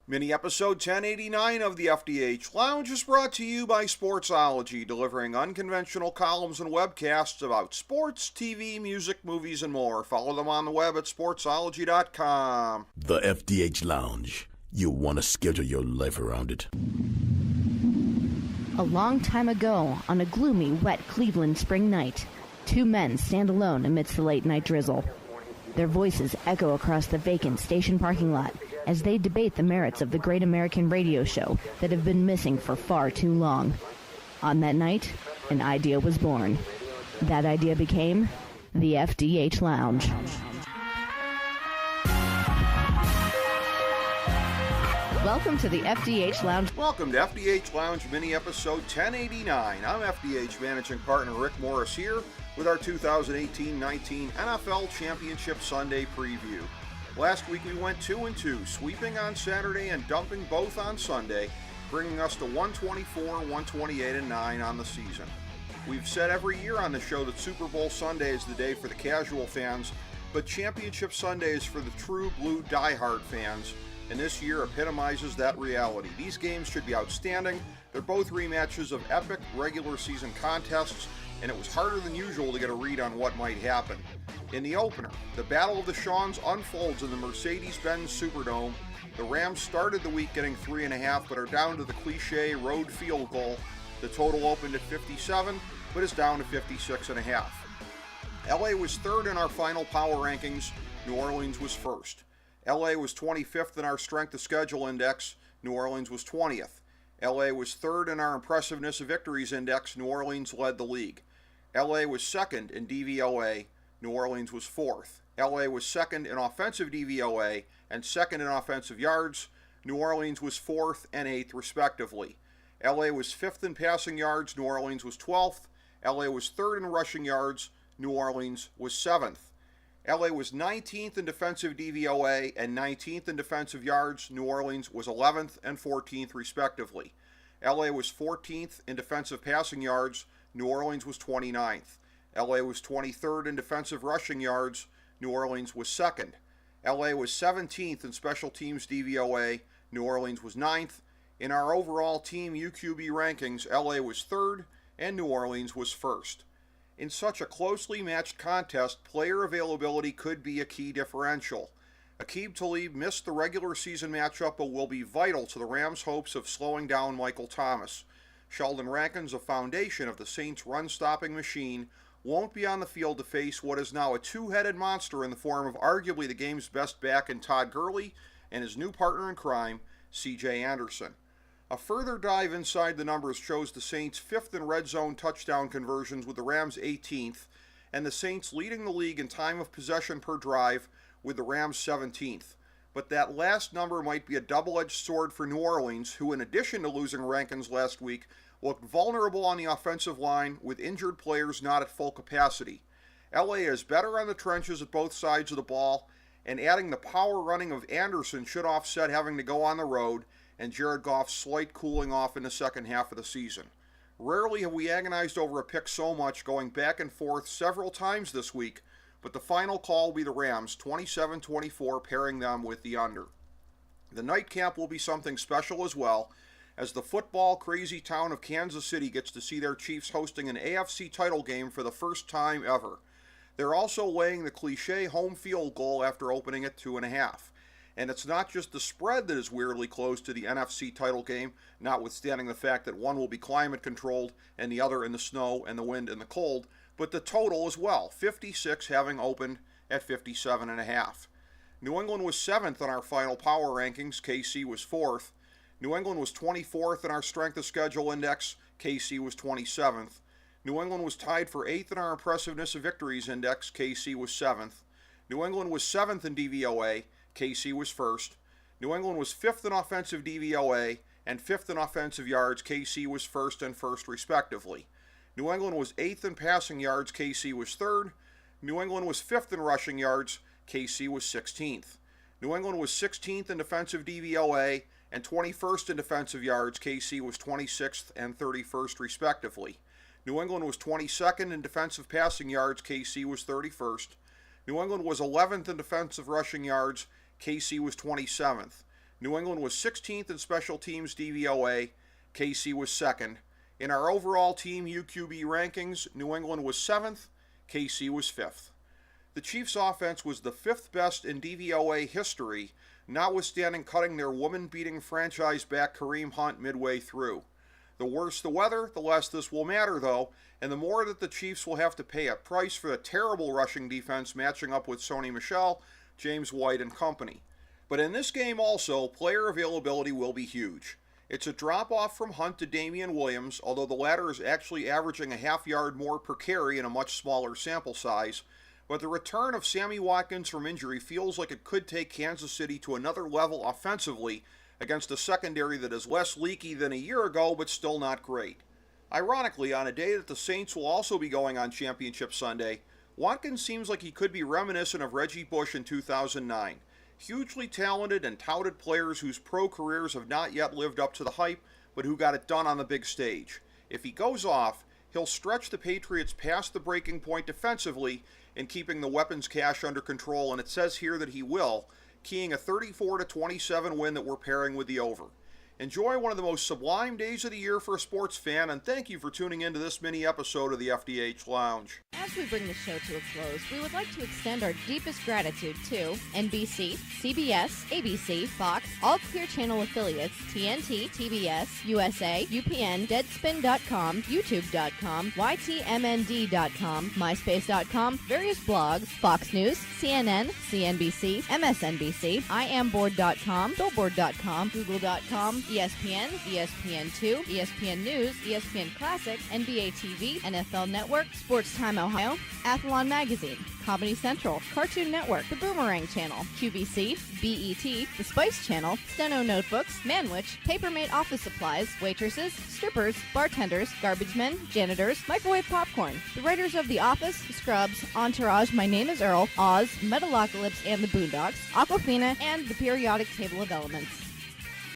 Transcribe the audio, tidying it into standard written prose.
Mini episode 1089 of the FDH Lounge is brought to you by Sportsology, delivering unconventional columns and webcasts about sports, TV, music, movies, and more. Follow them on the web at sportsology.com. The FDH Lounge. You want to schedule your life around it. A long time ago, on a gloomy, wet Cleveland spring night, two men stand alone amidst the late-night drizzle. Their voices echo across the vacant station parking lot as they debate the merits of the great American radio show that have been missing for far too long. On that night, an idea was born. That idea became the FDH Lounge. Welcome to the FDH Lounge. Welcome to FDH Lounge mini episode 1089. I'm FDH Managing Partner Rick Morris here with our 2018-19 NFL Championship Sunday preview. Last week we went 2-2, sweeping on Saturday and dumping both on Sunday, bringing us to 124, 128, and 9 on the season. We've said every year on the show that Super Bowl Sunday is the day for the casual fans, but Championship Sunday is for the true blue diehard fans, and this year epitomizes that reality. These games should be outstanding. They're both rematches of epic regular season contests, and it was harder than usual to get a read on what might happen. In the opener, the Battle of the Shawns unfolds in the Mercedes-Benz Superdome. The Rams started the week getting 3.5, but are down to the cliche road field goal. The total opened at 57, but is down to 56.5. LA was third in our final power rankings. New Orleans was first. LA was 25th in our strength of schedule index. New Orleans was 20th. LA was third in our impressiveness of victories index. New Orleans led the league. LA was second in DVOA. New Orleans was fourth. LA was second in offensive DVOA and second in offensive yards. New Orleans was fourth and eighth, respectively. LA was fifth in passing yards. New Orleans was 12th. LA was third in rushing yards. New Orleans was seventh. LA was 19th in defensive DVOA and 19th in defensive yards. New Orleans was 11th and 14th, respectively. LA was 14th in defensive passing yards. New Orleans was 29th. LA was 23rd in defensive rushing yards. New Orleans was second. LA was 17th in special teams DVOA. New Orleans was 9th. In our overall team UQB rankings, LA was third and New Orleans was first. In such a closely matched contest, player availability could be a key differential. Aqib Talib missed the regular season matchup but will be vital to the Rams' hopes of slowing down Michael Thomas. Sheldon Rankins, a foundation of the Saints' run-stopping machine, won't be on the field to face what is now a two-headed monster in the form of arguably the game's best back in Todd Gurley and his new partner in crime, C.J. Anderson. A further dive inside the numbers shows the Saints' fifth in red zone touchdown conversions with the Rams' 18th, and the Saints leading the league in time of possession per drive with the Rams' 17th. But that last number might be a double-edged sword for New Orleans, who in addition to losing Rankins last week, looked vulnerable on the offensive line with injured players not at full capacity. LA is better on the trenches at both sides of the ball, and adding the power running of Anderson should offset having to go on the road and Jared Goff's slight cooling off in the second half of the season. Rarely have we agonized over a pick so much, going back and forth several times this week, but the final call will be the Rams, 27-24, pairing them with the under. The nightcap will be something special as well, as the football crazy town of Kansas City gets to see their Chiefs hosting an AFC title game for the first time ever. They're also laying the cliche home field goal after opening at 2.5. And it's not just the spread that is weirdly close to the NFC title game, notwithstanding the fact that one will be climate controlled and the other in the snow and the wind and the cold, but the total as well, 56 having opened at 57.5. New England was 7th in our final power rankings, KC was 4th. New England was 24th in our strength of schedule index, KC was 27th. New England was tied for 8th in our impressiveness of victories index, KC was 7th. New England was 7th in DVOA, KC was 1st. New England was 5th in offensive DVOA and 5th in offensive yards, KC was 1st and 1st respectively. New England was 8th in passing yards, KC was 3rd. New England was 5th in rushing yards, KC was 16th. New England was 16th in defensive DVOA and 21st in defensive yards, KC was 26th and 31st respectively. New England was 22nd in defensive passing yards, KC was 31st. New England was 11th in defensive rushing yards, KC was 27th. New England was 16th in special teams DVOA, KC was 2nd. In our overall team UQB rankings, New England was 7th, KC was 5th. The Chiefs' offense was the 5th best in DVOA history, notwithstanding cutting their woman-beating franchise back Kareem Hunt midway through. The worse the weather, the less this will matter, though, and the more that the Chiefs will have to pay a price for the terrible rushing defense matching up with Sony Michel, James White, and company. But in this game also, player availability will be huge. It's a drop-off from Hunt to Damian Williams, although the latter is actually averaging a half yard more per carry in a much smaller sample size. But the return of Sammy Watkins from injury feels like it could take Kansas City to another level offensively against a secondary that is less leaky than a year ago, but still not great. Ironically, on a day that the Saints will also be going on Championship Sunday, Watkins seems like he could be reminiscent of Reggie Bush in 2009. Hugely talented and touted players whose pro careers have not yet lived up to the hype, but who got it done on the big stage. If he goes off, he'll stretch the Patriots past the breaking point defensively in keeping the weapons cache under control, and it says here that he will, keying a 34-27 win that we're pairing with the over. Enjoy one of the most sublime days of the year for a sports fan, and thank you for tuning in to this mini episode of the FDH Lounge. As we bring the show to a close, we would like to extend our deepest gratitude to NBC, CBS, ABC, Fox, all Clear Channel affiliates, TNT, TBS, USA, UPN, Deadspin.com, YouTube.com, YTMND.com, MySpace.com, various blogs, Fox News, CNN, CNBC, MSNBC, IamBoard.com, Billboard.com, Google.com, ESPN, ESPN2, ESPN News, ESPN Classic, NBA TV, NFL Network, Sports Time Ohio, Athlon Magazine, Comedy Central, Cartoon Network, The Boomerang Channel, QVC, BET, The Spice Channel, Steno Notebooks, Manwich, Papermate Office Supplies, waitresses, strippers, bartenders, garbage men, janitors, microwave popcorn, the writers of The Office, Scrubs, Entourage, My Name is Earl, Oz, Metalocalypse and the Boondocks, Aquafina, and the periodic table of elements.